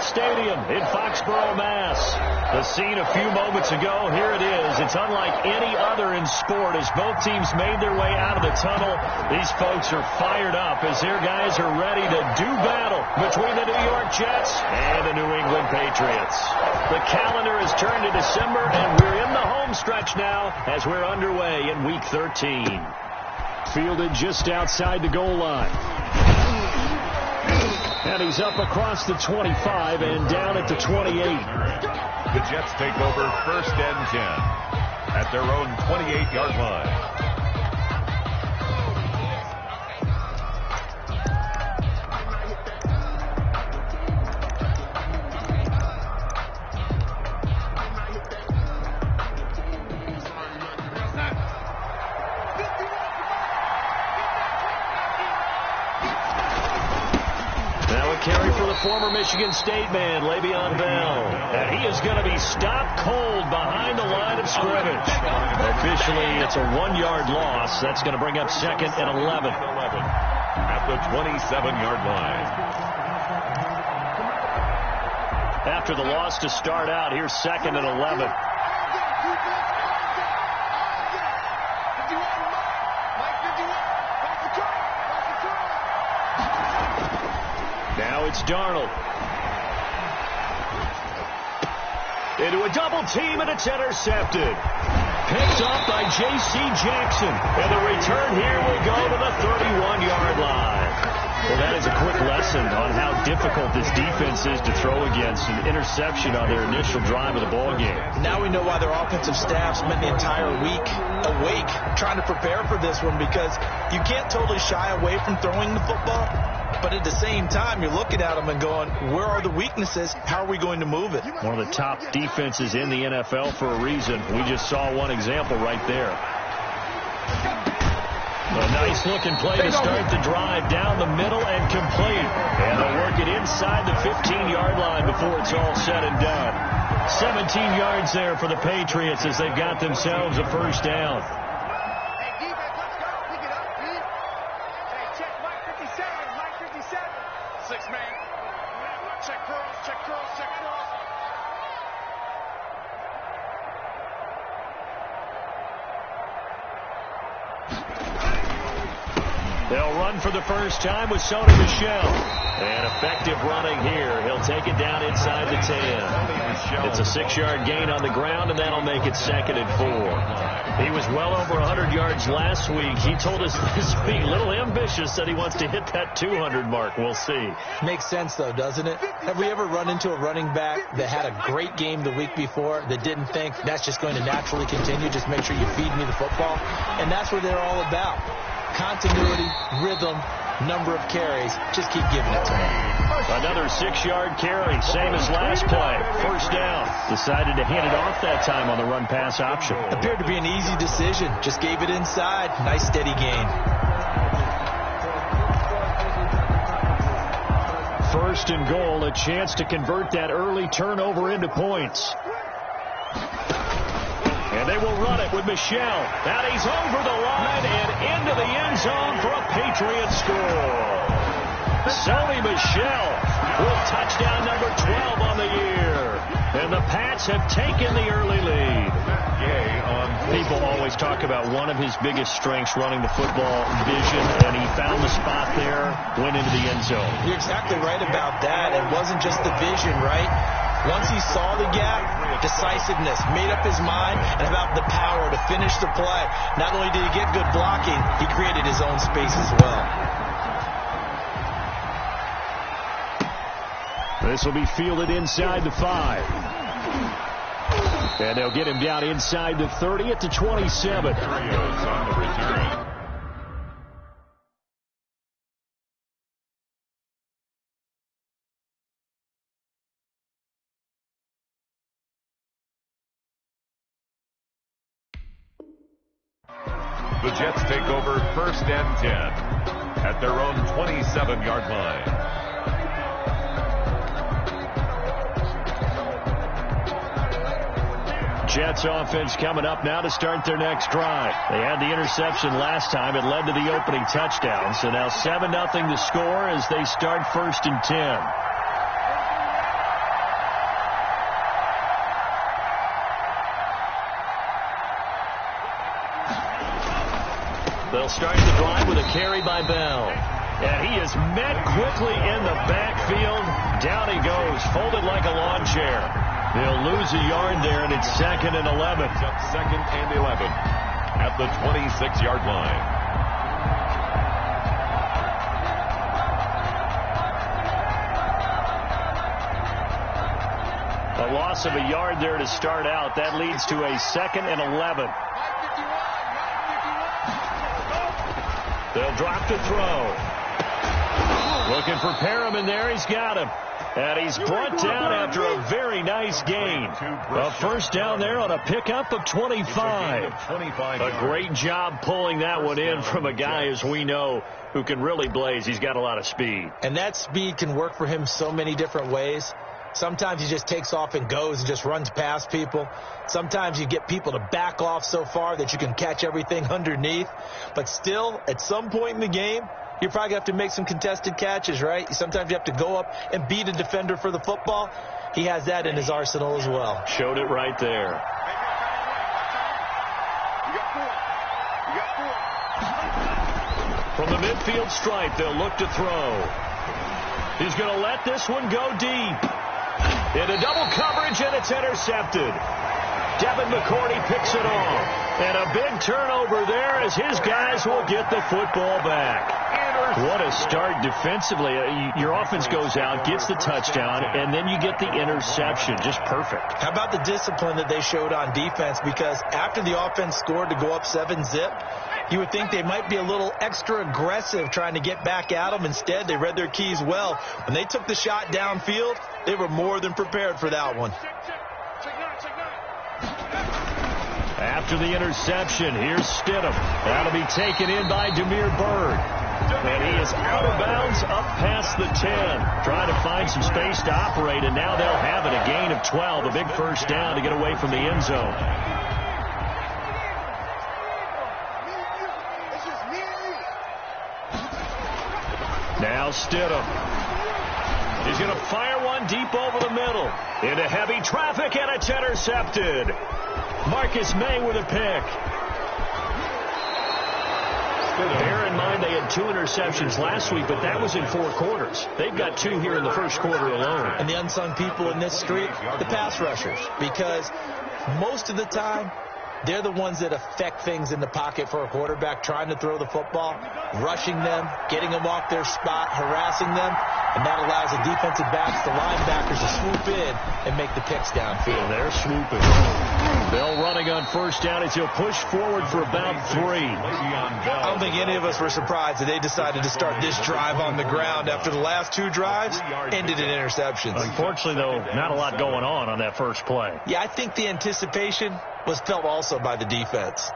Stadium in Foxborough, Mass. The scene a few moments ago, here it is. It's unlike any other in sport as both teams made their way out of the tunnel. These folks are fired up as their guys are ready to do battle between the New York Jets and the New England Patriots. The calendar has turned to December, and we're in the home stretch now as we're underway in Week 13. Fielded just outside the goal line. And he's up across the 25 and down at the 28. The Jets take over 1st and 10 at their own 28-yard line. Carry for the former Michigan State man, Le'Veon Bell. And he is going to be stopped cold behind the line of scrimmage. Officially, it's a 1-yard loss. That's going to bring up 2nd and 11. At the 27-yard line. After the loss to start out, here's 2nd and 11. Now it's Darnold. Into a double team, and it's intercepted. Picked up by J.C. Jackson. And the return here will go to the 31-yard line. Well, that is a quick lesson on how difficult this defense is to throw against. An interception on their initial drive of the ball game. Now we know why their offensive staff spent the entire week awake trying to prepare for this one, because you can't totally shy away from throwing the football. But at the same time, you're looking at them and going, where are the weaknesses? How are we going to move it? One of the top defenses in the NFL for a reason. We just saw one example right there. A nice-looking play to start the drive down the middle and complete. And they'll work it inside the 15-yard line before it's all said and done. 17 yards there for the Patriots as they've got themselves a first down. They'll run for the first time with Sony Michel. And effective running here. He'll take it down inside the 10. It's a 6-yard gain on the ground, and that'll make it 2nd and 4. He was well over 100 yards last week. He told us this week, a little ambitious, that he wants to hit that 200 mark. We'll see. Makes sense, though, doesn't it? Have we ever run into a running back that had a great game the week before that didn't think that's just going to naturally continue? Just make sure you feed me the football. And that's what they're all about. Continuity, rhythm, number of carries. Just keep giving it to me. Another 6-yard carry, same as last play. First down. Decided to hand it off that time on the run-pass option. Appeared to be an easy decision. Just gave it inside. Nice steady gain. 1st and goal, a chance to convert that early turnover into points. And they will run it with Michel. And he's over the line and into the end zone for a Patriot score. Sony Michel with touchdown number 12 on the year. And the Pats have taken the early lead. People always talk about one of his biggest strengths, running the football, vision, and he found the spot there, went into the end zone. You're exactly right about that. It wasn't just the vision, right? Once he saw the gap, decisiveness, made up his mind, and about the power to finish the play. Not only did he get good blocking, he created his own space as well. This will be fielded inside the 5. And they'll get him down inside the 30 at the 27. On the return. The Jets take over 1st and 10 at their own 27-yard line. Jets offense coming up now to start their next drive. They had the interception last time. It led to the opening touchdown. So now 7-0 to score as they start 1st and 10. They'll start the drive with a carry by Bell. And he is met quickly in the backfield. Down he goes, folded like a lawn chair. They'll lose a yard there, and it's 2nd and 11. Second and 11 at the 26-yard line. A loss of a yard there to start out. That leads to a 2nd and 11. They'll drop to throw. Looking for Perriman there. He's got him. And he's brought down after a very nice gain. A first down there on a pickup of 25. A great job pulling that one in from a guy, as we know, who can really blaze. He's got a lot of speed. And that speed can work for him so many different ways. Sometimes he just takes off and goes and just runs past people. Sometimes you get people to back off so far that you can catch everything underneath. But still, at some point in the game, you're probably going to have to make some contested catches, right? Sometimes you have to go up and beat a defender for the football. He has that in his arsenal as well. Showed it right there. From the midfield stripe, they'll look to throw. He's going to let this one go deep. Into double coverage, and it's intercepted. Devin McCourty picks it off. And a big turnover there as his guys will get the football back. What a start defensively. Your offense goes out, gets the touchdown, and then you get the interception. Just perfect. How about the discipline that they showed on defense? Because after the offense scored to go up 7-zip, you would think they might be a little extra aggressive trying to get back at them. Instead, they read their keys well. When they took the shot downfield, they were more than prepared for that one. After the interception, here's Stidham. That'll be taken in by Demir Bird. And he is out of bounds up past the 10. Trying to find some space to operate, and now they'll have it. A gain of 12, a big first down to get away from the end zone. Now Stidham. He's going to fire one deep over the middle. Into heavy traffic, and it's intercepted. Marcus May with a pick. Bear in mind they had 2 interceptions last week, but that was in 4 quarters. They've got 2 here in the first quarter alone. And the unsung people in this streak, the pass rushers, because most of the time, they're the ones that affect things in the pocket for a quarterback, trying to throw the football, rushing them, getting them off their spot, harassing them, and that allows the defensive backs, the linebackers, to swoop in and make the picks downfield. And they're swooping. Bell running on first down as he'll push forward for about 3. I don't think any of us were surprised that they decided to start this drive on the ground after the last 2 drives ended in interceptions. Unfortunately, though, not a lot going on that first play. Yeah, I think the anticipation was felt also by the defense.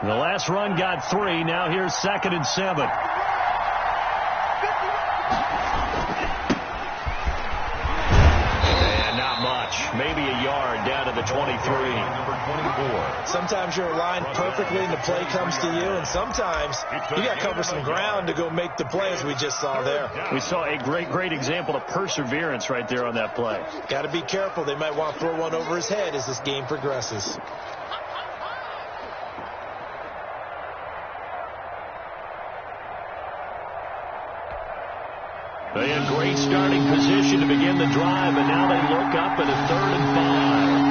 The last run got 3. Now here's 2nd and 7. And not much. Maybe a yard down to the 23. Sometimes you're aligned perfectly and the play comes to you, and sometimes you got to cover some ground to go make the play, as we just saw there. We saw a great example of perseverance right there on that play. Got to be careful. They might want to throw one over his head as this game progresses. They had great starting position to begin the drive, and now they look up at a 3rd and 5.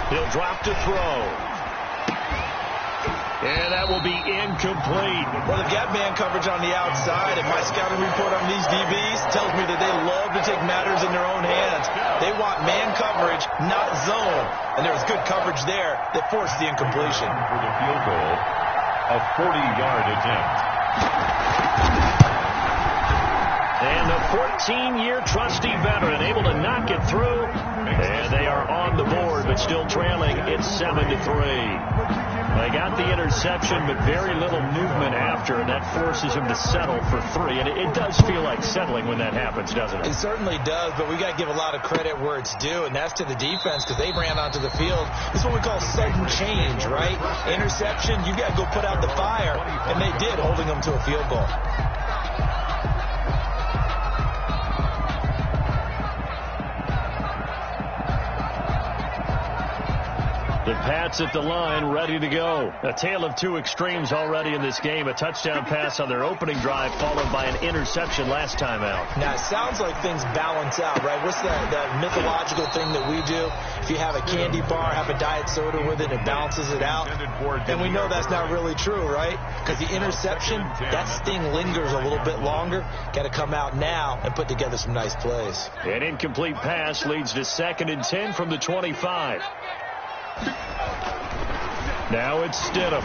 He'll drop to throw. And that will be incomplete. Well, they've got man coverage on the outside, and my scouting report on these DBs tells me that they love to take matters in their own hands. They want man coverage, not zone. And there was good coverage there that forced the incompletion. For the field goal, a 40-yard attempt. And the 14-year trusty veteran able to knock it through. And they are on the board, but still trailing. It's 7-3. They got the interception, but very little movement after, and that forces them to settle for 3. And it does feel like settling when that happens, doesn't it? It certainly does, but we got to give a lot of credit where it's due, and that's to the defense because they ran onto the field. This is what we call sudden change, right? Interception, you got to go put out the fire, and they did, holding them to a field goal. The Pats at the line, ready to go. A tale of two extremes already in this game. A touchdown pass on their opening drive, followed by an interception last time out. Now, it sounds like things balance out, right? What's that mythological thing that we do? If you have a candy bar, have a diet soda with it, it balances it out. And we know that's not really true, right? Because the interception, that sting lingers a little bit longer. Got to come out now and put together some nice plays. An incomplete pass leads to 2nd and 10 from the 25. Now it's Stidham.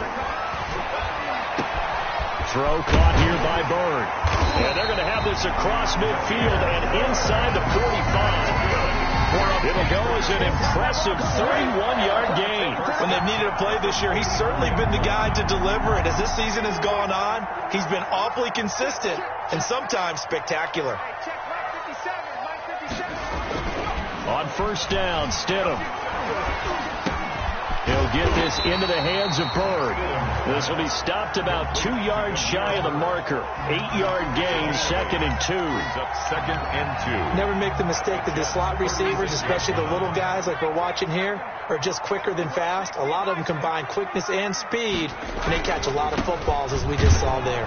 Throw caught here by Bird. And they're going to have this across midfield and inside the 45. It'll go as an impressive 31-yard gain. When they've needed a play this year, he's certainly been the guy to deliver. And as this season has gone on, he's been awfully consistent and sometimes spectacular. On first down, Stidham. He'll get this into the hands of Bird. This will be stopped about 2 yards shy of the marker. 8-yard gain, 2nd and 2. Up 2nd and 2. Never make the mistake that the slot receivers, especially the little guys like we're watching here, are just quicker than fast. A lot of them combine quickness and speed, and they catch a lot of footballs, as we just saw there.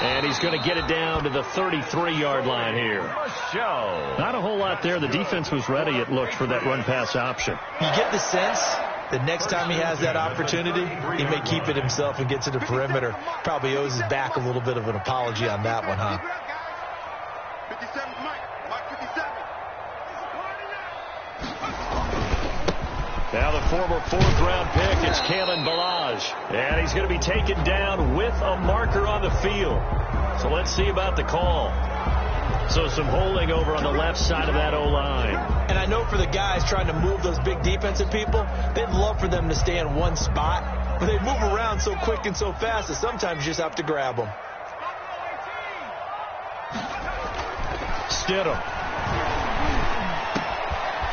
And he's going to get it down to the 33-yard line here. Not a whole lot there. The defense was ready, it looked, for that run-pass option. You get the sense that next time he has that opportunity, he may keep it himself and get to the perimeter. Probably owes his back a little bit of an apology on that one, huh? 57, Mike 57. Now the former 4th-round pick, it's Kalen Ballage. And he's going to be taken down with a marker on the field. So let's see about the call. So some holding over on the left side of that O-line. And I know for the guys trying to move those big defensive people, they'd love for them to stay in one spot. But they move around so quick and so fast that sometimes you just have to grab them. Stidham.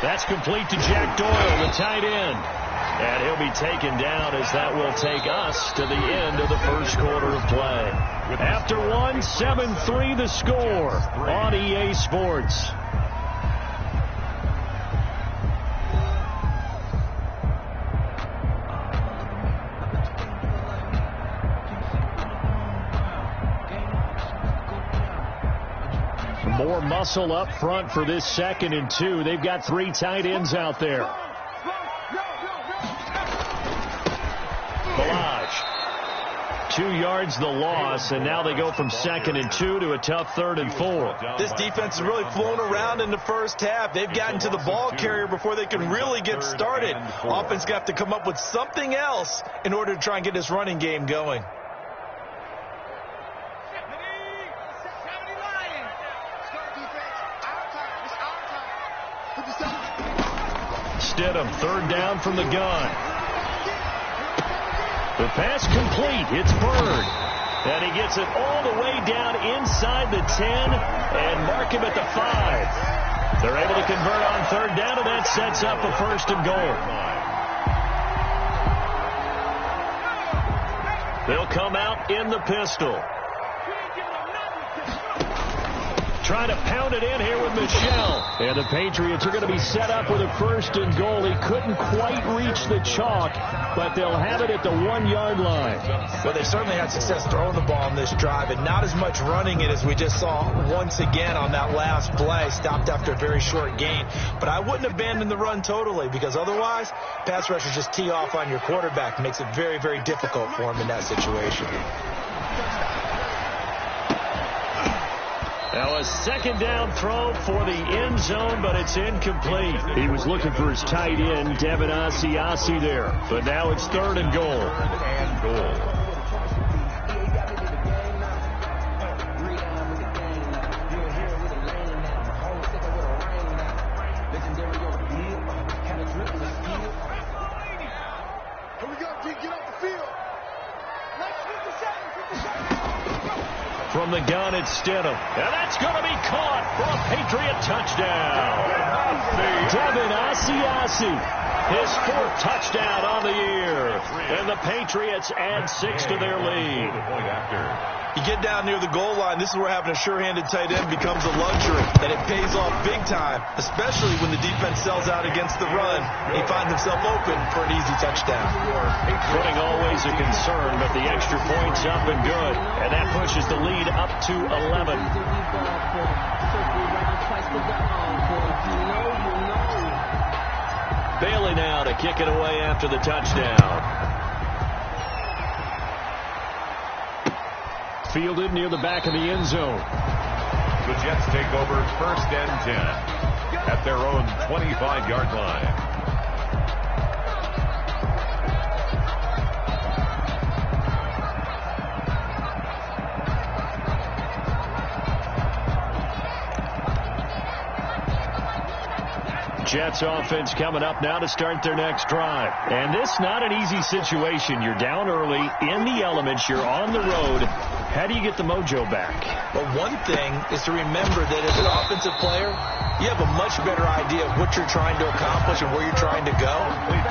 That's complete to Jack Doyle, the tight end. And he'll be taken down as that will take us to the end of the first quarter of play. After 1, 7-3 the score on EA Sports. More muscle up front for this 2nd and 2. They've got 3 tight ends out there. Ballage. 2 yards the loss, and now they go from 2nd and 2 to a tough 3rd and 4. This defense has really flown around in the first half. They've gotten to the ball carrier before they can really get started. Offense got to come up with something else in order to try and get this running game going. Stidham, 3rd down from the gun. The pass complete. It's Bird. And he gets it all the way down inside the 10 and mark him at the 5. They're able to convert on 3rd down, and that sets up a 1st and goal. They'll come out in the pistol. Trying to pound it in here with Michel. And the Patriots are going to be set up with a 1st and goal. He couldn't quite reach the chalk, but they'll have it at the 1-yard line. Well, they certainly had success throwing the ball on this drive, and not as much running it as we just saw once again on that last play. Stopped after a very short gain. But I wouldn't abandon the run totally, because otherwise, pass rushers just tee off on your quarterback. Makes it very, very difficult for him in that situation. Now a 2nd down throw for the end zone, but it's incomplete. He was looking for his tight end, Devin Asiasi there. But now it's 3rd and goal. Here we go, G. Get off the field. From the gun, it's Stidham. And that's going to be caught for a Patriot touchdown. Devin Asiasi, his 4th touchdown on the year. And the Patriots add 6 to their lead. You get down near the goal line, this is where having a sure-handed tight end becomes a luxury, and it pays off big time, especially when the defense sells out against the run. He finds himself open for an easy touchdown. Footing always a concern, but the extra point's up and good, and that pushes the lead up to 11. Bailey now to kick it away after the touchdown. Fielded near the back of the end zone. The Jets take over 1st and 10 at their own 25-yard line. Jets offense coming up now to start their next drive. And this not an easy situation. You're down early, in the elements, you're on the road. How do you get the mojo back? Well, one thing is to remember that as an offensive player, you have a much better idea of what you're trying to accomplish and where you're trying to go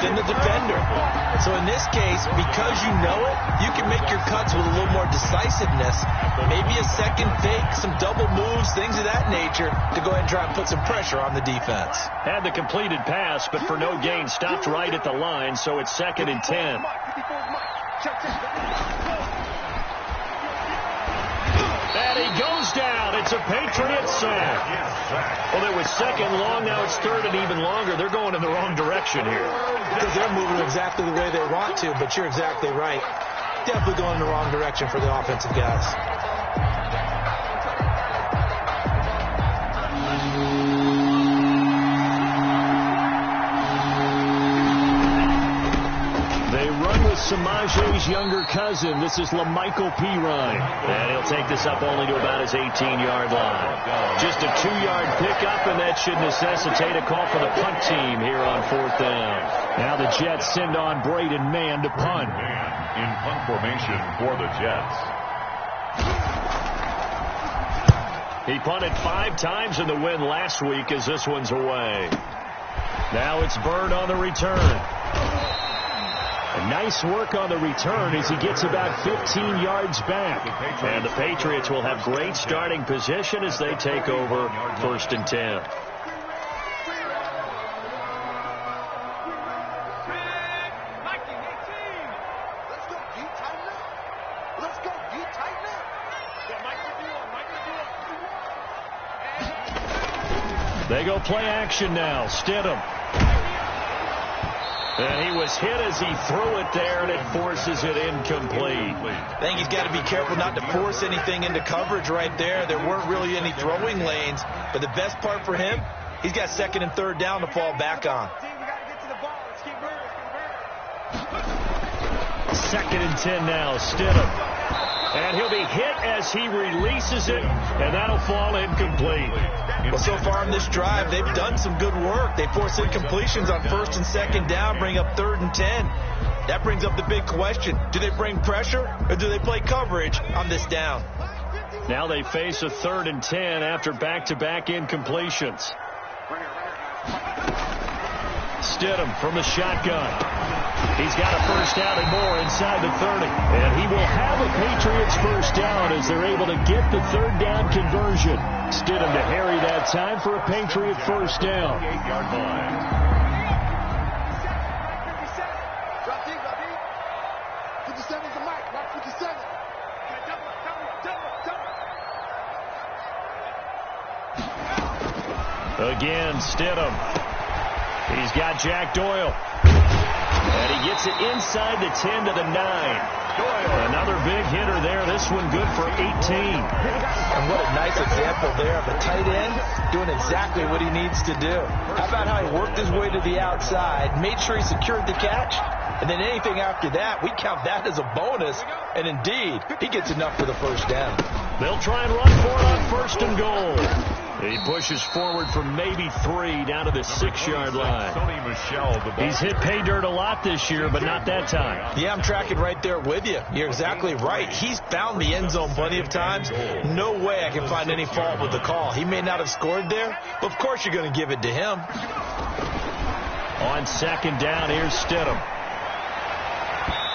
than the defender. So in this case, because you know it, you can make your cuts with a little more decisiveness, maybe a second fake, some double moves, things of that nature, to go ahead and try and put some pressure on the defense. Had the completed pass, but for no gain, stopped right at the line, so it's 2nd and 10. And he goes down. It's a Patriot sack. Well, it was 2nd long. Now it's 3rd and even longer. They're going in the wrong direction here. Because they're moving exactly the way they want to, but you're exactly right. Definitely going in the wrong direction for the offensive guys. Samaje's younger cousin. This is LaMichael Pirine. And he'll take this up only to about his 18-yard line. Just a 2-yard pickup, and that should necessitate a call for the punt team here on 4th down. Now the Jets send on Braden Mann to punt. In punt formation for the Jets. He punted 5 times in the win last week as this one's away. Now it's Bird on the return. Nice work on the return as he gets about 15 yards back. And the Patriots will have great starting position as they take over 1st and 10. They go play action now. Stidham. And he was hit as he threw it there, and it forces it incomplete. I think he's got to be careful not to force anything into coverage right there. There weren't really any throwing lanes, but the best part for him, he's got 2nd and 3rd down to fall back on. 2nd and 10 now, Stidham. And he'll be hit as he releases it, and that'll fall incomplete. Well, so far in this drive, they've done some good work. They force incompletions on 1st and 2nd down, bring up 3rd and 10. That brings up the big question. Do they bring pressure, or do they play coverage on this down? Now they face a 3rd and 10 after back-to-back incompletions. Stidham from the shotgun. He's got a 1st down and more inside the 30. And he will have a Patriots 1st down as they're able to get the 3rd down conversion. Stidham to harry that time for a Patriot 1st down. 8-yard line. Drop deep. 57 is the mic. Watch 57. Again, Stidham. He's got Jack Doyle. And he gets it inside the 10 to the 9. Doyle, another big hitter there. This one good for 18. And what a nice example there of a tight end doing exactly what he needs to do. How about how he worked his way to the outside, made sure he secured the catch, and then anything after that, we count that as a bonus. And indeed, he gets enough for the 1st down. They'll try and run for it on 1st and goal. He pushes forward for maybe 3 down to the 6-yard line. He's hit pay dirt a lot this year, but not that time. Yeah, I'm tracking right there with you. You're exactly right. He's found the end zone plenty of times. No way I can find any fault with the call. He may not have scored there, but of course you're going to give it to him. On 2nd down, here's Stidham.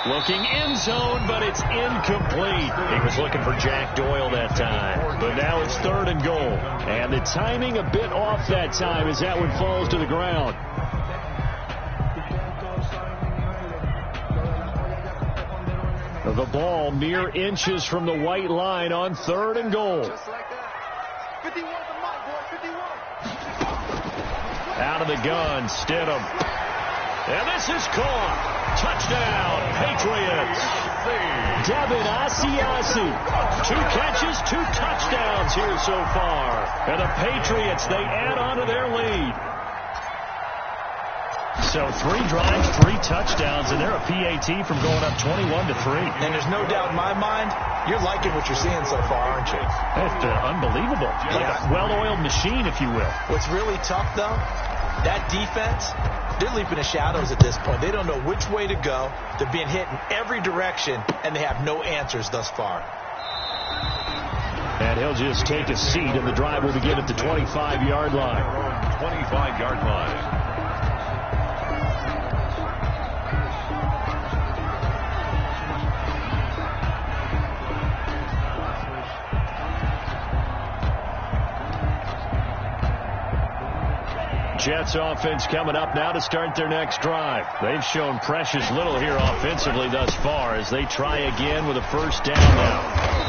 Looking end zone, but it's incomplete. He was looking for Jack Doyle that time. But now it's 3rd and goal. And the timing a bit off that time as that one falls to the ground. The ball mere inches from the white line on 3rd and goal. Just like that. 51 the mark, boy. 51. Out of the gun, Stidham. And this is caught. Touchdown, Patriots. Devin Asiasi. 2 catches, 2 touchdowns here so far. And the Patriots, they add on to their lead. So 3 drives, 3 touchdowns, and they're a PAT from going up 21-3. And there's no doubt in my mind, you're liking what you're seeing so far, aren't you? It's unbelievable. Like a well-oiled machine, if you will. What's really tough, though, that defense, they're leaping the shadows at this point. They don't know which way to go. They're being hit in every direction, and they have no answers thus far. And he'll just take a seat, and the drive will begin at the 25-yard line. 25-yard line. Jets offense coming up now to start their next drive. They've shown precious little here offensively thus far as they try again with a 1st down now.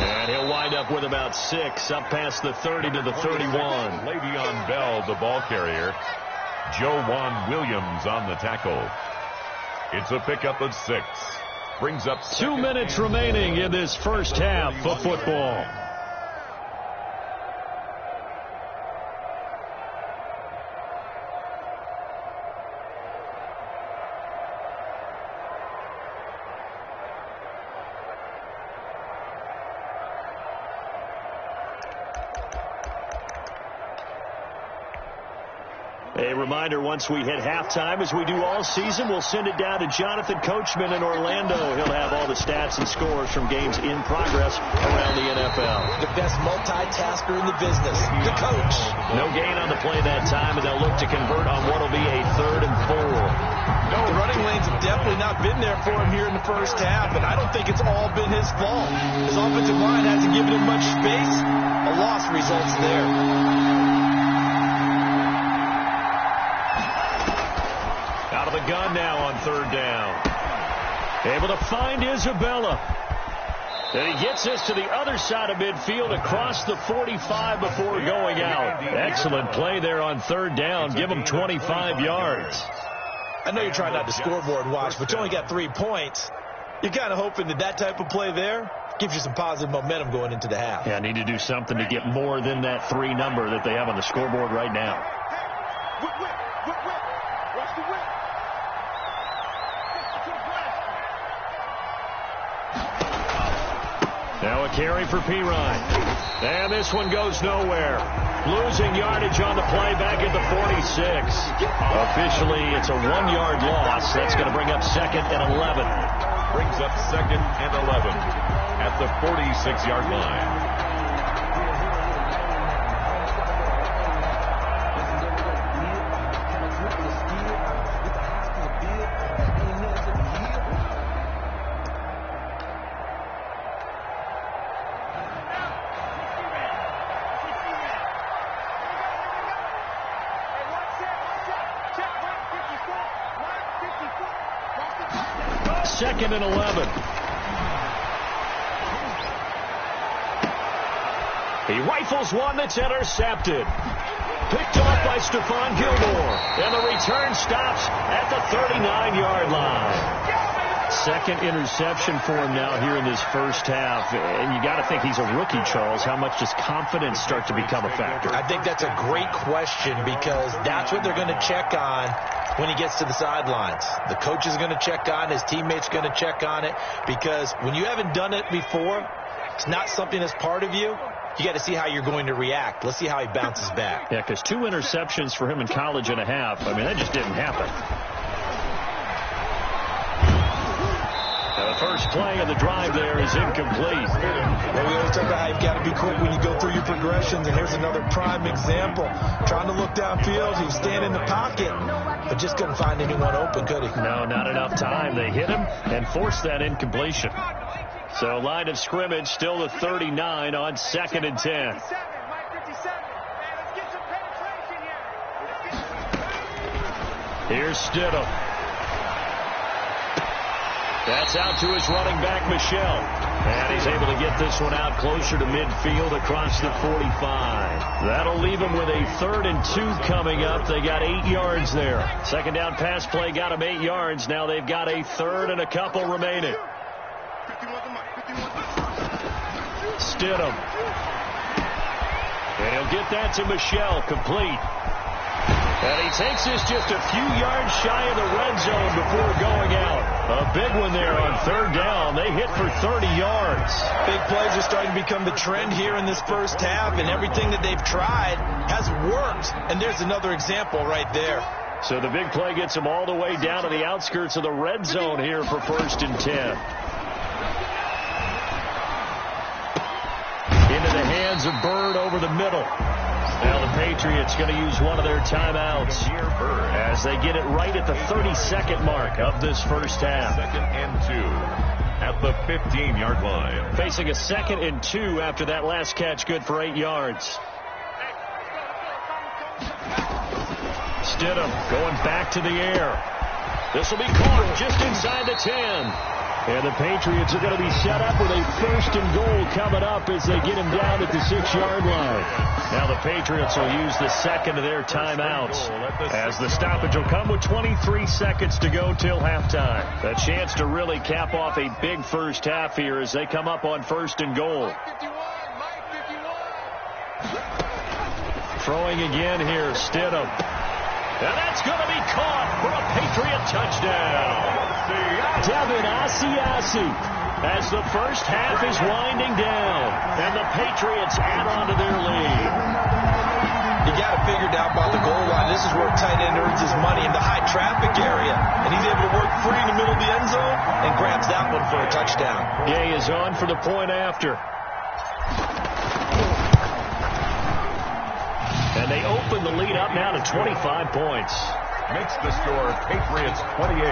And he'll wind up with about 6 up past the 30 to the 31. Le'Veon Bell, the ball carrier. Joe Juan Williams on the tackle. It's a pickup of 6. Brings up 2 minutes remaining in this first half of football. A reminder, once we hit halftime, as we do all season, we'll send it down to Jonathan Coachman in Orlando. He'll have all the stats and scores from games in progress around the NFL. The best multitasker in the business, the coach. No gain on the play that time, and they'll look to convert on what will be a 3rd and 4. No, the running lanes have definitely not been there for him here in the first half, and I don't think it's all been his fault. His offensive line hasn't given him much space. A loss results there. Out of the gun now on 3rd down. Able to find Isabella. And he gets us to the other side of midfield across the 45 before going out. Excellent play there on 3rd down. Give him 25 yards. I know you're trying not to scoreboard watch, but you only got 3 points. You're kind of hoping that type of play there gives you some positive momentum going into the half. Yeah, need to do something to get more than that 3 number that they have on the scoreboard right now. Whip. Watch the whip. Now a carry for Pirine. And this one goes nowhere. Losing yardage on the play back at the 46. Officially, it's a 1-yard loss. That's going to bring up 2nd and 11. Brings up 2nd and 11 at the 46-yard line. Second and 11. He rifles one that's intercepted. Picked off by Stephon Gilmore. And the return stops at the 39-yard line. Second interception for him now here in this first half. And you got to think he's a rookie, Charles. How much does confidence start to become a factor? I think that's a great question because that's what they're going to check on when he gets to the sidelines. The coach is going to check on, his teammates going to check on it, because when you haven't done it before, it's not something that's part of you. you got to see how you're going to react. Let's see how he bounces back. Yeah, because 2 interceptions for him in college and a half. I mean, that just didn't happen. And the first play of the drive there is incomplete. Well, we always talk about how you've got to be quick when you go through your progressions, and here's another prime example. Trying to look downfield, he was standing in the pocket, but just couldn't find anyone open, could he? No, not enough time. They hit him and forced that incompletion. So line of scrimmage still the 39 on 2nd and 10. Here's Stidham. That's out to his running back, Michelle. And he's able to get this one out closer to midfield across the 45. That'll leave him with a 3rd and 2 coming up. They got 8 yards there. Second down pass play got him 8 yards. Now they've got a 3rd and a couple remaining. Stidham. And he'll get that to Michelle, complete. And he takes this just a few yards shy of the red zone before going out. A big one there on 3rd down. They hit for 30 yards. Big plays are starting to become the trend here in this first half, and everything that they've tried has worked. And there's another example right there. So the big play gets them all the way down to the outskirts of the red zone here for 1st and 10. Into the hands of Bird over the middle. Now the Patriots going to use one of their timeouts as they get it right at the 32nd mark of this first half. 2nd and 2 at the 15-yard line. Facing a 2nd and 2 after that last catch, good for 8 yards. Stidham going back to the air. This will be caught just inside the 10. And the Patriots are going to be set up with a 1st and goal coming up as they get him down at the 6-yard line. Now the Patriots will use the 2nd of their timeouts as the stoppage will come with 23 seconds to go till halftime. A chance to really cap off a big first half here as they come up on 1st and goal. Throwing again here, Stidham. And that's going to be caught for a Patriot touchdown. Devin Asiasi as the first half is winding down. And the Patriots add on to their lead. You got to figure down by the goal line. This is where a tight end earns his money in the high traffic area. And he's able to work free in the middle of the end zone and grabs that one for a touchdown. Gay is on for the point after. And they open the lead up now to 25 points. Makes the score Patriots 28,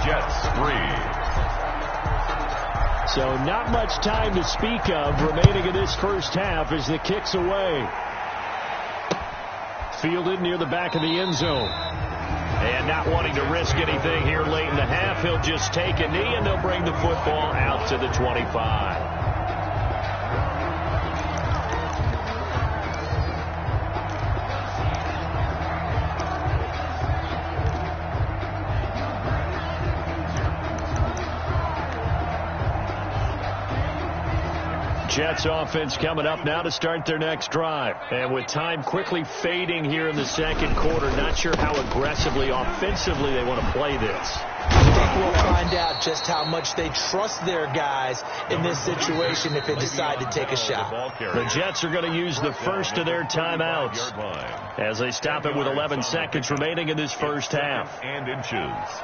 Jets 3. So not much time to speak of remaining in this first half as the kick's away. Fielded near the back of the end zone. And not wanting to risk anything here late in the half, he'll just take a knee and they'll bring the football out to the 25. Jets offense coming up now to start their next drive. And with time quickly fading here in the second quarter, not sure how aggressively, offensively they want to play this. I think we'll find out just how much they trust their guys in this situation if they decide to take a shot. The Jets are going to use the first of their timeouts as they stop it with 11 seconds remaining in this first half. And inches.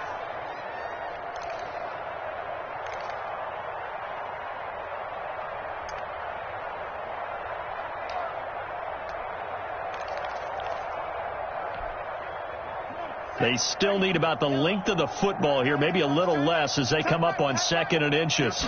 They still need about the length of the football here, maybe a little less as they come up on 2nd and inches.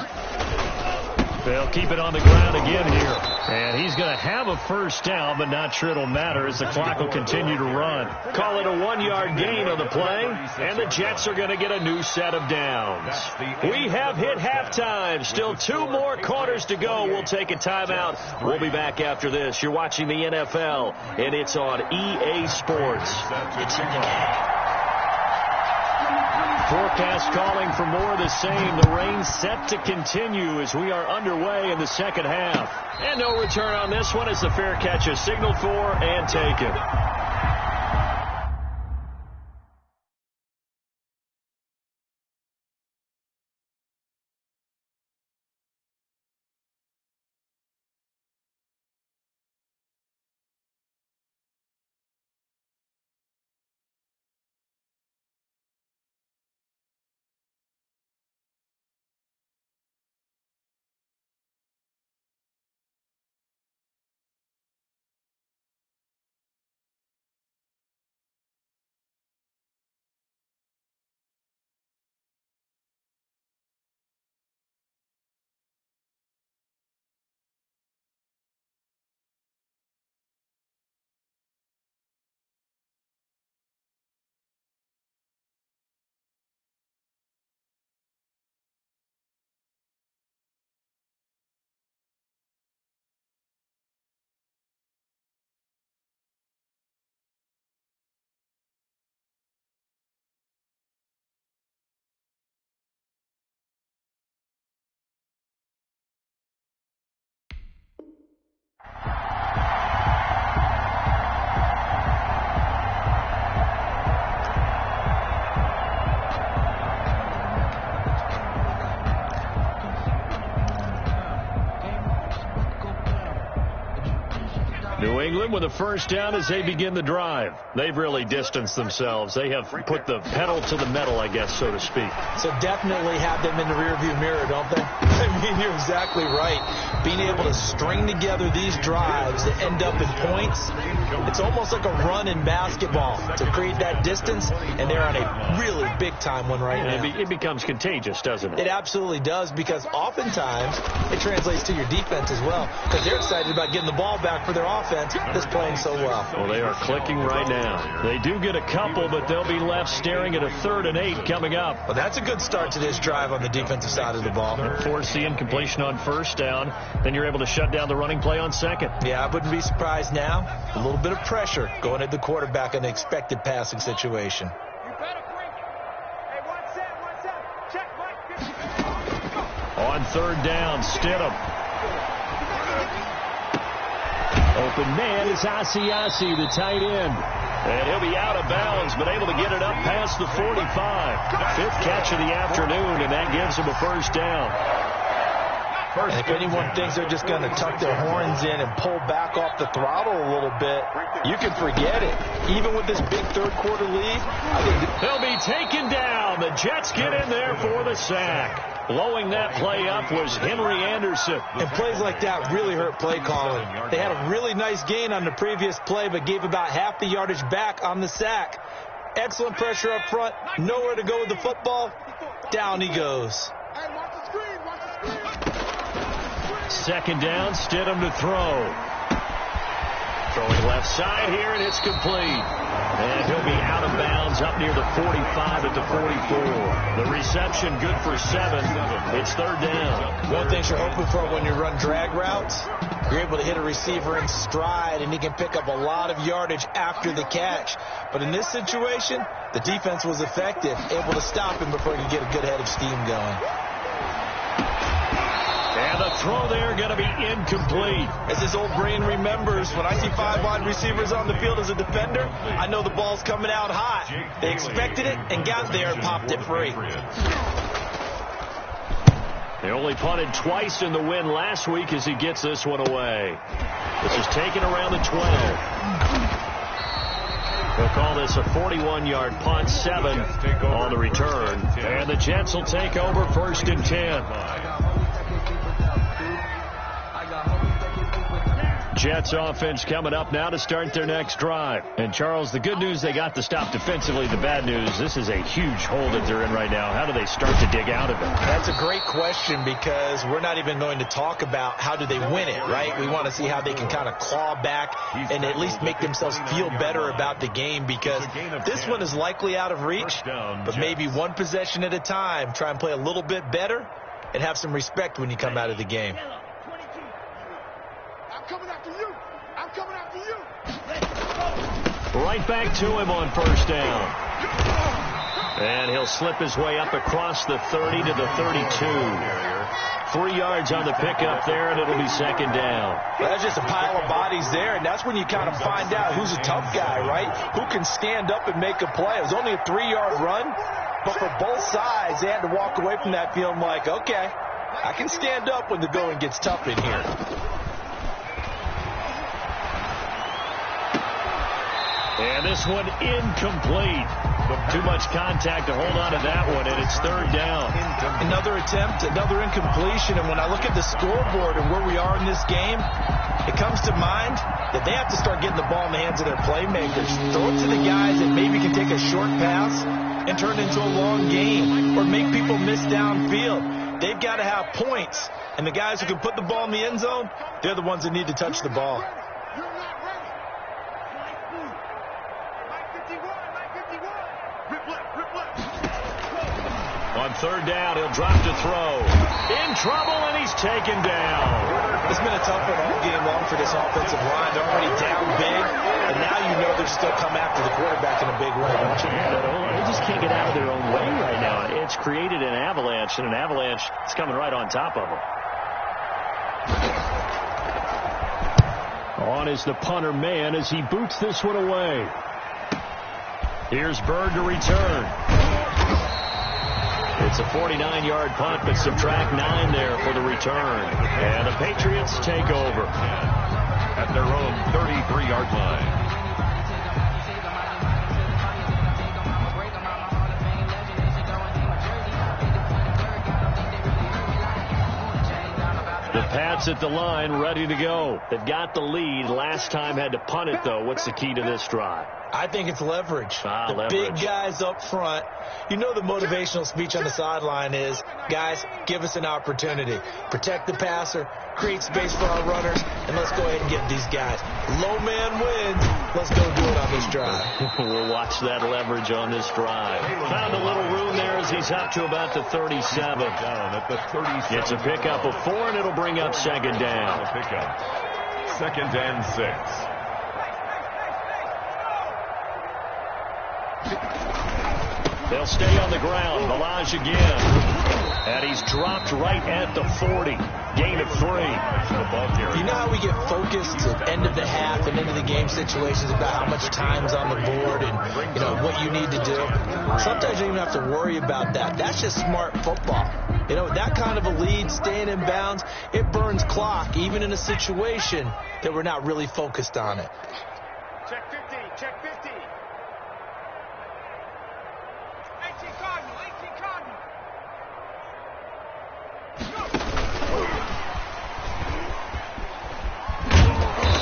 They'll keep it on the ground again here. And he's going to have a first down, but not sure it'll matter as the clock will continue to run. Call it a 1-yard gain on the play, and the Jets are going to get a new set of downs. We have hit halftime. Still 2 more quarters to go. We'll take a timeout. We'll be back after this. You're watching the NFL, and it's on EA Sports. It's in the game. Forecast calling for more of the same. The rain set to continue as we are underway in the second half. And no return on this one as the fair catch is signaled for and taken. England with a first down as they begin the drive. They've really distanced themselves. They have put the pedal to the metal, I guess, so to speak. So definitely have them in the rearview mirror, don't they? I mean, you're exactly right. Being able to string together these drives that end up in points, it's almost like a run in basketball to create that distance, and they're on a really big-time one right now. It becomes contagious, doesn't it? It absolutely does, because oftentimes it translates to your defense as well, because they're excited about getting the ball back for their offense that's playing so well. Well, they are clicking right now. They do get a couple, but they'll be left staring at a 3rd and 8 coming up. Well, that's a good start to this drive on the defensive side of the ball. Force the incompletion on first down, then you're able to shut down the running play on second. Yeah, I wouldn't be surprised now. A little bit of pressure going at the quarterback in the expected passing situation. On 3rd down, Stidham. Open man is Asiasi, the tight end. And he'll be out of bounds, but able to get it up past the 45. 5th catch of the afternoon, and that gives him a first down. And if anyone thinks they're just going to tuck their horns in and pull back off the throttle a little bit, you can forget it. Even with this big 3rd quarter lead, I think they'll be taken down. The Jets get in there for the sack. Blowing that play up was Henry Anderson. And plays like that really hurt play calling. They had a really nice gain on the previous play, but gave about half the yardage back on the sack. Excellent pressure up front. Nowhere to go with the football. Down he goes. 2nd down, Stidham to throw. Throwing left side here, and it's complete. And he'll be out of bounds up near the 45 at the 44. The reception good for 7. It's 3rd down. One thing you're hoping for when you run drag routes, you're able to hit a receiver in stride, and he can pick up a lot of yardage after the catch. But in this situation, the defense was effective, able to stop him before he could get a good head of steam going. And the throw there going to be incomplete. As his old brain remembers, when I see 5 wide receivers on the field as a defender, I know the ball's coming out hot. They expected it and got there and popped it free. They only punted twice in the win last week as he gets this one away. This is taken around the 12. We'll call this a 41-yard punt, 7 on the return. And the Jets will take over 1st and 10. Jets offense coming up now to start their next drive. And, Charles, the good news, they got the stop defensively. The bad news, this is a huge hole that they're in right now. How do they start to dig out of it? That's a great question, because we're not even going to talk about how do they win it, right? We want to see how they can kind of claw back and at least make themselves feel better about the game, because this one is likely out of reach, but maybe one possession at a time. Try and play a little bit better and have some respect when you come out of the game. Right back to him on 1st down. And he'll slip his way up across the 30 to the 32. 3 yards on the pickup there, and it'll be 2nd down. Well, that's just a pile of bodies there, and that's when you kind of find out who's a tough guy, right? Who can stand up and make a play. It was only a 3-yard run, but for both sides, they had to walk away from that feeling like, okay, I can stand up when the going gets tough in here. And this one incomplete. Too much contact to hold on to that one, and it's 3rd down. Another attempt, another incompletion, and when I look at the scoreboard and where we are in this game, it comes to mind that they have to start getting the ball in the hands of their playmakers. Throw it to the guys that maybe can take a short pass and turn it into a long game or make people miss downfield. They've got to have points, and the guys who can put the ball in the end zone, they're the ones that need to touch the ball. On 3rd down, he'll drop to throw. In trouble, and he's taken down. It's been a tough one all game long for this offensive line. They're already down big, and now you know they're still come after the quarterback in a big way, don't you? They just can't get out of their own way right now. It's created an avalanche, and an avalanche is coming right on top of them. On is the punter man as he boots this one away. Here's Bird to return. It's a 49-yard punt, but subtract 9 there for the return. And the Patriots take over. at their own 33-yard line. The Pats at the line, ready to go. They've got the lead. Last time had to punt it, though. What's the key to this drive? I think it's leverage. Leverage. Big guys up front. You know the motivational speech on the sideline is, guys, give us an opportunity. Protect the passer, create space for our runners, and let's go ahead and get these guys. Low man wins. Let's go do it on this drive. We'll watch that leverage on this drive. Found a little room there as he's up to about the 37. Down at the 37. It's a pickup of 4, and it'll bring up second down. Pickup. 2nd and 6. They'll stay on the ground. Balaj again. And he's dropped right at the 40. Gain of 3. You know how we get focused at end of the half and into the game situations about how much time's on the board and, you know, what you need to do? Sometimes you don't even have to worry about that. That's just smart football. You know, that kind of a lead, staying in bounds, it burns clock, even in a situation that we're not really focused on it. Check 50, check 50. 18 Cardinal, 18 Cardinal.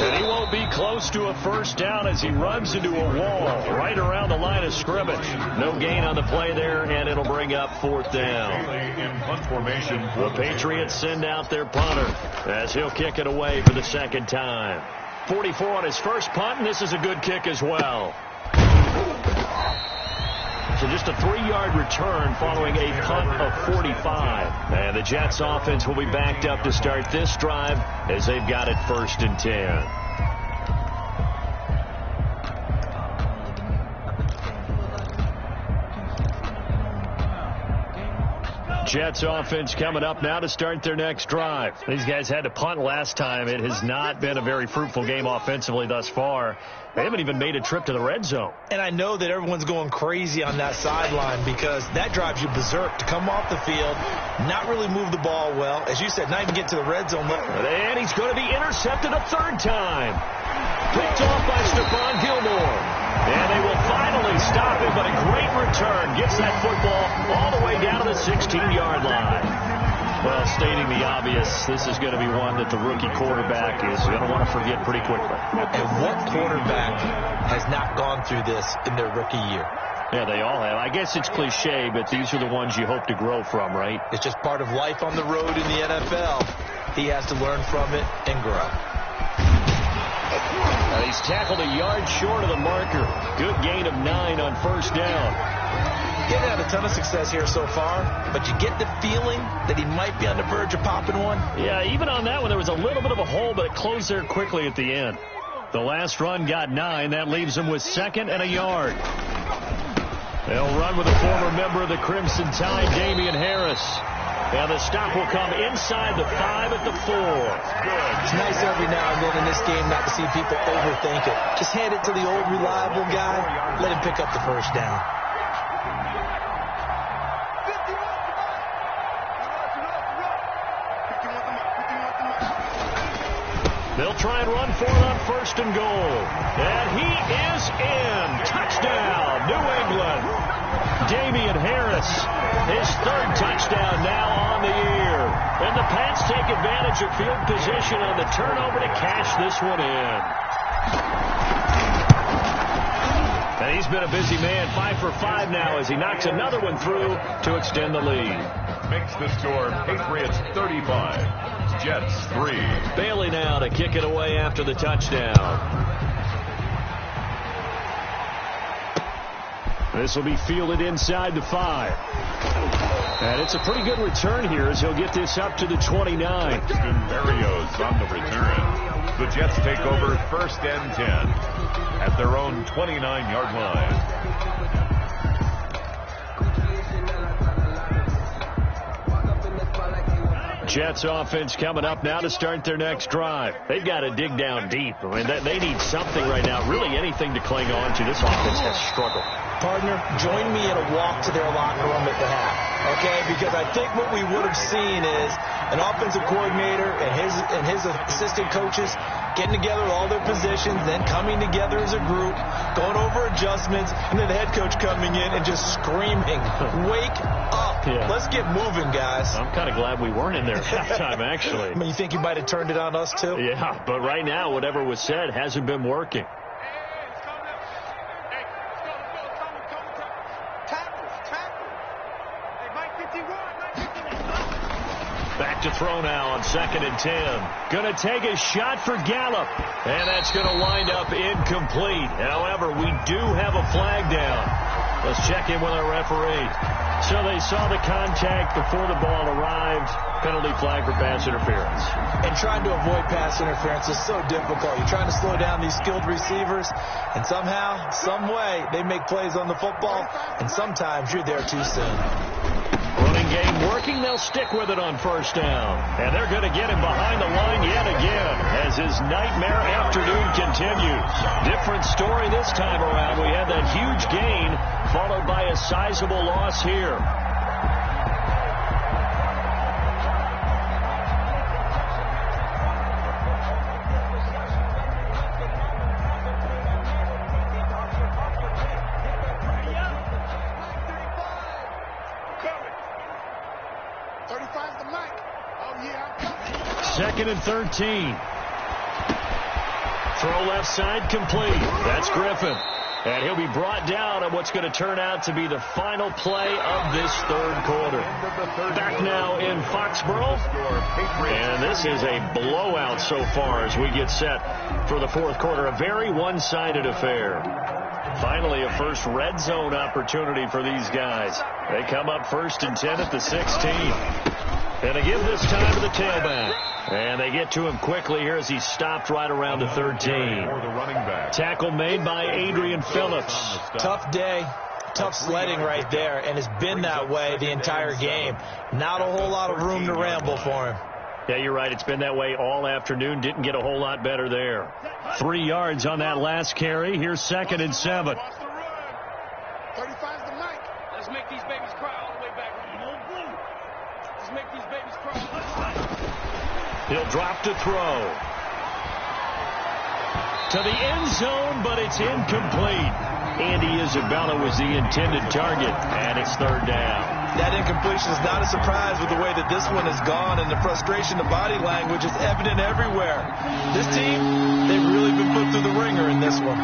And he won't be close to a first down as he runs into a wall right around the line of scrimmage. No gain on the play there, and it'll bring up 4th down. In punt formation. The Patriots send out their punter as he'll kick it away for the second time. 44 on his first punt, and this is a good kick as well. So just a 3-yard return following a punt of 45. And the Jets offense will be backed up to start this drive as they've got it 1st and 10. Jets offense coming up now to start their next drive. These guys had to punt last time. It has not been a very fruitful game offensively thus far. They haven't even made a trip to the red zone. And I know that everyone's going crazy on that sideline because that drives you berserk to come off the field, not really move the ball well. As you said, not even get to the red zone. And he's going to be intercepted a 3rd time. Picked off by Stephon Gilmore. And they will finally stop him, but a great return. Gets that football all the way down to the 16-yard line. Well, stating the obvious, this is going to be one that the rookie quarterback is going to want to forget pretty quickly. And what quarterback has not gone through this in their rookie year? Yeah, they all have. I guess it's cliche, but these are the ones you hope to grow from, right? It's just part of life on the road in the NFL. He has to learn from it and grow. He's tackled a yard short of the marker. Good gain of 9 on 1st down. He hasn't had a ton of success here so far, but you get the feeling that he might be on the verge of popping one. Yeah, even on that one, there was a little bit of a hole, but it closed there quickly at the end. The last run got 9. That leaves him with 2nd and a yard. They'll run with a former member of the Crimson Tide, Damian Harris. And the stop will come inside the 5 at the 4. Good. It's nice every now and then in this game not to see people overthink it. Just hand it to the old reliable guy. Let him pick up the first down. They'll try and run for it on 1st and goal. And he is in. Touchdown, New England. Damian Harris, his 3rd touchdown now on the year. And the Pats take advantage of field position on the turnover to cash this one in. And he's been a busy man, 5 for 5 now as he knocks another one through to extend the lead. Makes the score Patriots 35, Jets 3. Bailey now to kick it away after the touchdown. This will be fielded inside the 5. And it's a pretty good return here as he'll get this up to the 29. Berrios on the return. The Jets take over 1st and 10 at their own 29-yard line. Jets offense coming up now to start their next drive. They've got to dig down deep. I mean, they need something right now, really anything to cling on to. This offense has struggled. Partner, join me in a walk to their locker room at the half, okay? Because I think what we would have seen is an offensive coordinator and his assistant coaches getting together with all their positions, then coming together as a group, going over adjustments, and then the head coach coming in and just screaming, "Wake up. Let's get moving, guys." I'm kind of glad we weren't in there at halftime, actually. I mean, you think you might have turned it on us, too? Yeah, but right now, whatever was said hasn't been working. Back to throw now on 2nd and 10. Going to take a shot for Gallup. And that's going to wind up incomplete. However, we do have a flag down. Let's check in with our referee. So they saw the contact before the ball arrived. Penalty flag for pass interference. And trying to avoid pass interference is so difficult. You're trying to slow down these skilled receivers, and somehow, some way, they make plays on the football, and sometimes you're there too soon. Running game working. They'll stick with it on 1st down. And they're going to get him behind the line yet again as his nightmare afternoon continues. Different story this time around. We had that huge gain followed by a sizable loss here. Second and 13. Throw left side complete. That's Griffin. And he'll be brought down on what's going to turn out to be the final play of this 3rd quarter. Back now in Foxborough. And this is a blowout so far as we get set for the 4th quarter. A very one-sided affair. Finally, a first red zone opportunity for these guys. They come up 1st and 10 at the 16. And they give this time to the tailback. And they get to him quickly here as he's stopped right around the 13. Tackle made by Adrian Phillips. Tough day, tough sledding right there, and it's been that way the entire game. Not a whole lot of room to ramble for him. Yeah, you're right. It's been that way all afternoon. Didn't get a whole lot better there. 3 yards on that last carry. Here's 2nd and 7. 35's the mic. Let's make these babies cry all the way back. Let's make these babies cry. He'll drop to throw. To the end zone, but it's incomplete. Andy Isabella was the intended target, and it's 3rd down. That incompletion is not a surprise with the way that this one has gone, and the frustration, the body language is evident everywhere. This team, they've really been put through the ringer in this one.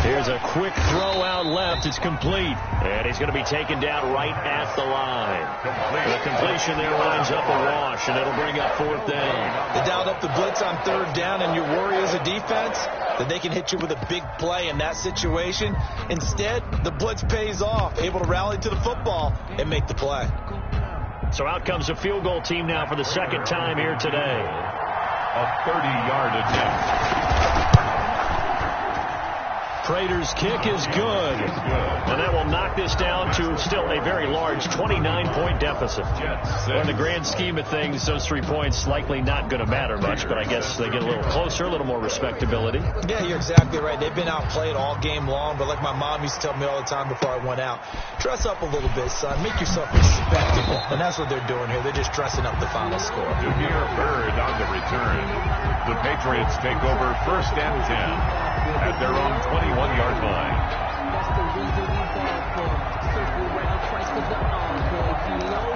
Here's a quick throw out left. It's complete. And he's going to be taken down right at the line. The completion there lines up a wash, and it'll bring up 4th down. They dialed up the blitz on 3rd down, and you worry as a defense that they can hit you with a big play in that situation. Instead, the blitz pays off, able to rally to the football and make the play. So out comes a field goal team now for the 2nd time here today. A 30-yard attempt. Prater's kick is good. And that will knock this down to still a very large 29-point deficit. Well, in the grand scheme of things, those 3 points likely not going to matter much, but I guess they get a little closer, a little more respectability. Yeah, you're exactly right. They've been outplayed all game long, but like my mom used to tell me all the time before I went out, dress up a little bit, son. Make yourself respectable. And that's what they're doing here. They're just dressing up the final score. Jahir Bird on the return. The Patriots take over 1st and 10 at their own 21-yard line. That's the reason we bad for. Circle round twice for the encore. You know.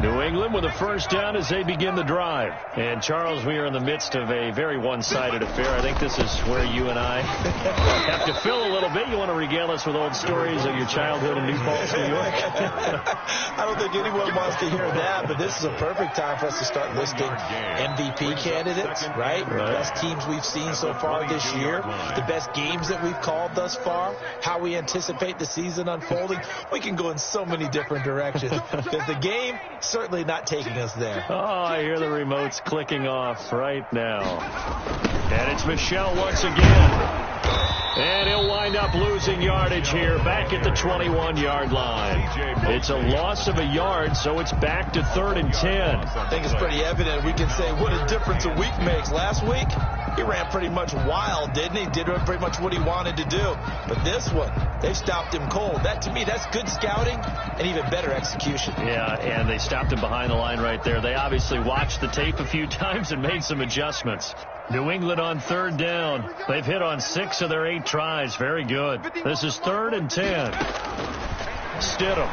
New England with a 1st down as they begin the drive. And, Charles, we are in the midst of a very one-sided affair. I think this is where you and I have to fill a little bit. You want to regale us with old stories of your childhood in New Paltz, New York? I don't think anyone wants to hear that, but this is a perfect time for us to start listing MVP candidates, right? The best teams we've seen so far this year, the best games that we've called thus far, how we anticipate the season unfolding. We can go in so many different directions because the game certainly not taking us there. Oh, I hear the remotes clicking off right now. And it's Michel once again. And he'll wind up losing yardage here back at the 21-yard line. It's a loss of a yard, so it's back to 3rd and 10. I think it's pretty evident. We can say what a difference a week makes. Last week, he ran pretty much wild, didn't he? Did pretty much what he wanted to do. But this one, they stopped him cold. That, to me, that's good scouting and even better execution. Yeah, and they stopped him behind the line right there. They obviously watched the tape a few times and made some adjustments. New England on third down. They've hit on 6 of their 8 tries. Very good. This is 3rd and 10. Stidham.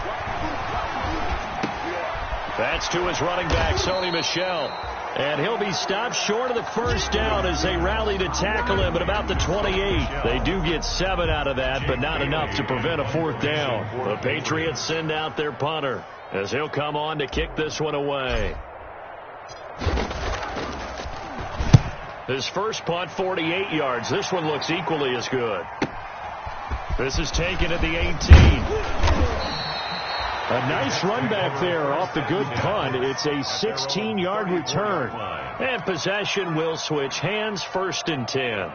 That's to his running back, Sony Michel. And he'll be stopped short of the first down as they rally to tackle him at about the 28. They do get 7 out of that, but not enough to prevent a 4th down. The Patriots send out their punter as he'll come on to kick this one away. His first punt, 48 yards. This one looks equally as good. This is taken at the 18. A nice run back there off the good punt. It's a 16-yard return. And possession will switch hands, 1st and 10.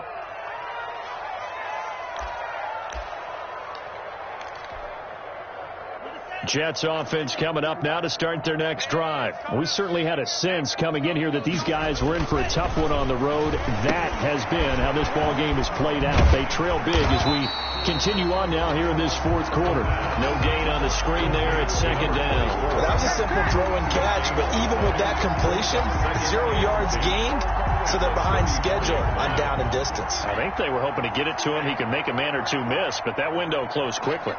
Jets offense coming up now to start their next drive. We certainly had a sense coming in here that these guys were in for a tough one on the road. That has been how this ball game has played out. They trail big as we continue on now here in this 4th quarter. No gain on the screen there. It's 2nd down. Well, that was a simple throw and catch, but even with that completion, 0 yards gained, so they're behind schedule on down and distance. I think they were hoping to get it to him. He could make a man or two miss, but that window closed quickly.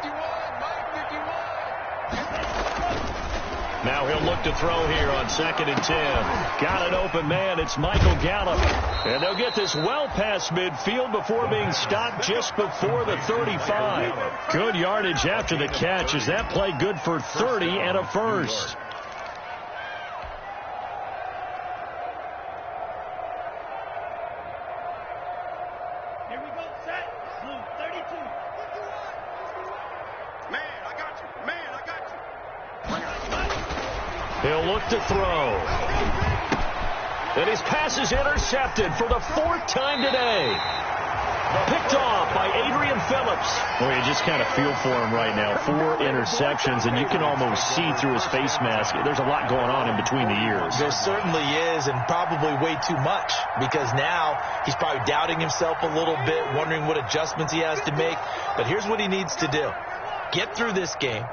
Now he'll look to throw here on 2nd and 10. Got an open man. It's Michael Gallup. And they'll get this well past midfield before being stopped just before the 35. Good yardage after the catch. Is that play good for 30 and a first? Here we go, set. Blue, 32. Man, I got you. Man, I got you. He'll look to throw. And his pass is intercepted for the 4th time today. Picked off by Adrian Phillips. Well, you just kind of feel for him right now. 4 interceptions, and you can almost see through his face mask. There's a lot going on in between the ears. There certainly is, and probably way too much, because now he's probably doubting himself a little bit, wondering what adjustments he has to make. But here's what he needs to do. Get through this game.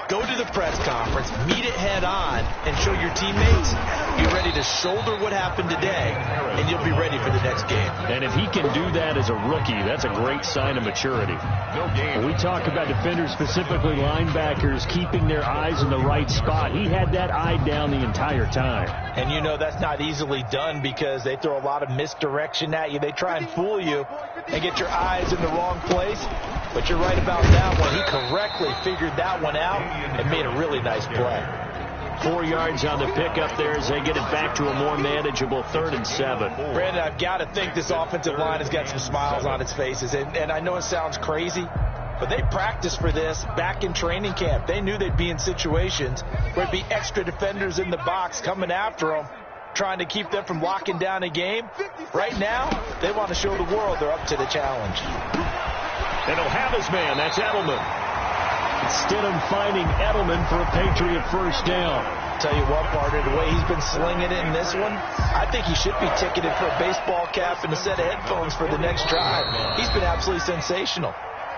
Go to the press conference, meet it head on, and show your teammates be ready to shoulder what happened today, and you'll be ready for the next game. And if he can do that as a rookie, that's a great sign of maturity. When we talk about defenders, specifically linebackers, keeping their eyes in the right spot, he had that eye down the entire time. And you know that's not easily done because they throw a lot of misdirection at you. They try and fool you and get your eyes in the wrong place. But you're right about that one. He correctly figured that one out and made a really nice play. 4 yards on the pickup there as they get it back to a more manageable 3rd and 7. Brandon, I've got to think this offensive line has got some smiles on its faces. And I know it sounds crazy, but they practiced for this back in training camp. They knew they'd be in situations where there'd be extra defenders in the box coming after them, trying to keep them from locking down a game. Right now, they want to show the world they're up to the challenge. And he'll have his man. That's Edelman. Stidham finding Edelman for a Patriot 1st down. Tell you what, partner, the way he's been slinging it in this one, I think he should be ticketed for a baseball cap and a set of headphones for the next drive. He's been absolutely sensational.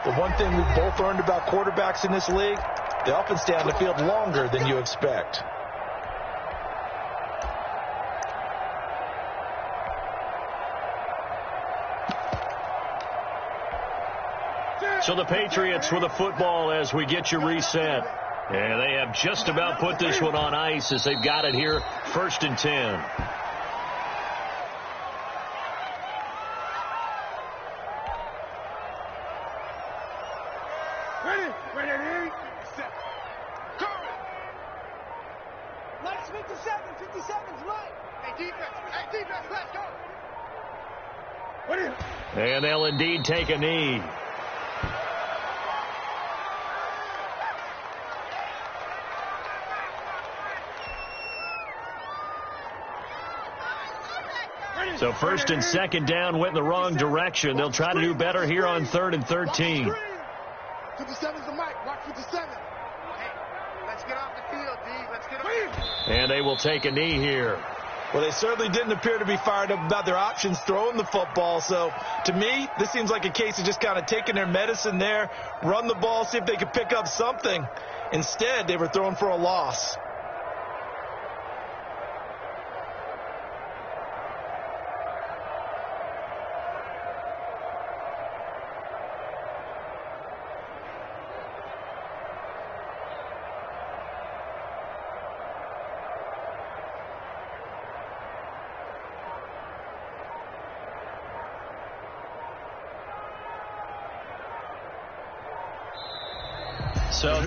The one thing we've both learned about quarterbacks in this league, they often stay on the field longer than you expect. So the Patriots with the football as we get you reset. And they have just about put this one on ice as they've got it here, 1st and 10. Ready, set. Go! Let's 50 seconds, right? Hey, defense, let's go! And they'll indeed take a knee. So 1st and 2nd down went in the wrong direction. They'll try to do better here on 3rd and 13. 57's the mic. Watch 57. Hey, let's get off the field, D. Let's get off. And they will take a knee here. Well, they certainly didn't appear to be fired up about their options throwing the football. So, to me, this seems like a case of just kind of taking their medicine there, run the ball, see if they could pick up something. Instead, they were throwing for a loss. So